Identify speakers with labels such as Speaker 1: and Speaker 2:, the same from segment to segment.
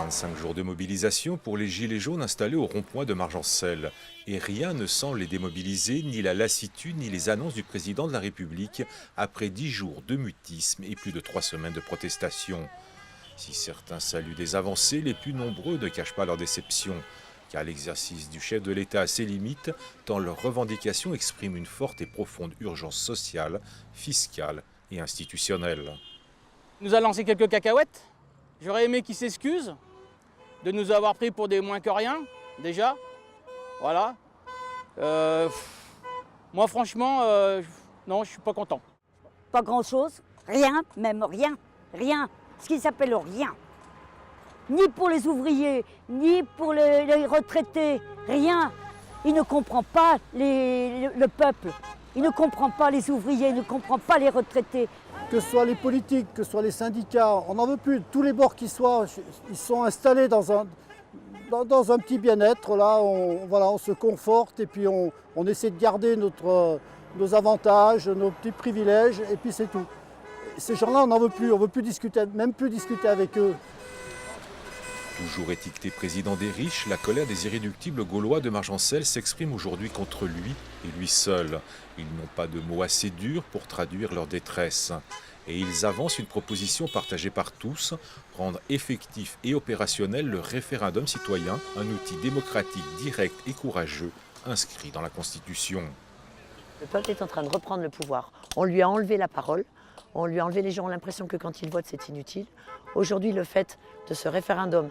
Speaker 1: 45 jours de mobilisation pour les gilets jaunes installés au rond-point de Margencel. Et rien ne semble les démobiliser, ni la lassitude, ni les annonces du président de la République après 10 jours de mutisme et plus de 3 semaines de protestation. Si certains saluent des avancées, les plus nombreux ne cachent pas leur déception, car l'exercice du chef de l'État a ses limites, tant leurs revendications expriment une forte et profonde urgence sociale, fiscale et institutionnelle.
Speaker 2: Il nous a lancé quelques cacahuètes. J'aurais aimé qu'il s'excuse de nous avoir pris pour des moins que rien, déjà. Voilà. Moi, franchement, non, je suis pas content.
Speaker 3: Pas grand-chose, rien, même rien, rien. Ce qui s'appelle rien. Ni pour les ouvriers, ni pour les retraités, rien. Il ne comprend pas le peuple. Il ne comprend pas les ouvriers, il ne comprend pas les retraités.
Speaker 4: Que ce soit les politiques, que ce soit les syndicats, on n'en veut plus. Tous les bords qui soient, ils sont installés dans un petit bien-être. Là, on se conforte et puis on essaie de garder nos avantages, nos petits privilèges et puis c'est tout. Ces gens-là, on n'en veut plus. On ne veut plus discuter, même plus discuter avec eux.
Speaker 1: Toujours étiqueté président des riches, la colère des irréductibles gaulois de Margencel s'exprime aujourd'hui contre lui et lui seul. Ils n'ont pas de mots assez durs pour traduire leur détresse. Et ils avancent une proposition partagée par tous, rendre effectif et opérationnel le référendum citoyen, un outil démocratique direct et courageux, inscrit dans la Constitution.
Speaker 5: Le peuple est en train de reprendre le pouvoir. On lui a enlevé la parole, on lui a enlevé, les gens ont l'impression que quand ils votent, c'est inutile. Aujourd'hui, le fait de ce référendum,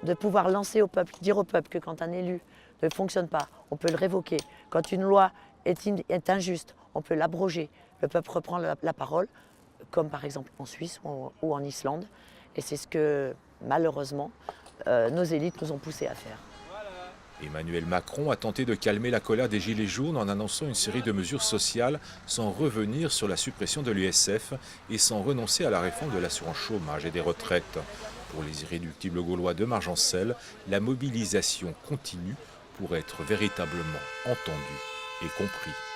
Speaker 5: de pouvoir lancer au peuple, dire au peuple que quand un élu ne fonctionne pas, on peut le révoquer. Quand une loi est injuste, on peut l'abroger. Le peuple reprend la parole, comme par exemple en Suisse ou en Islande. Et c'est ce que, malheureusement, nos élites nous ont poussés à faire.
Speaker 1: Emmanuel Macron a tenté de calmer la colère des Gilets jaunes en annonçant une série de mesures sociales sans revenir sur la suppression de l'USF et sans renoncer à la réforme de l'assurance chômage et des retraites. Pour les irréductibles gaulois de Margencel, la mobilisation continue pour être véritablement entendue et comprise.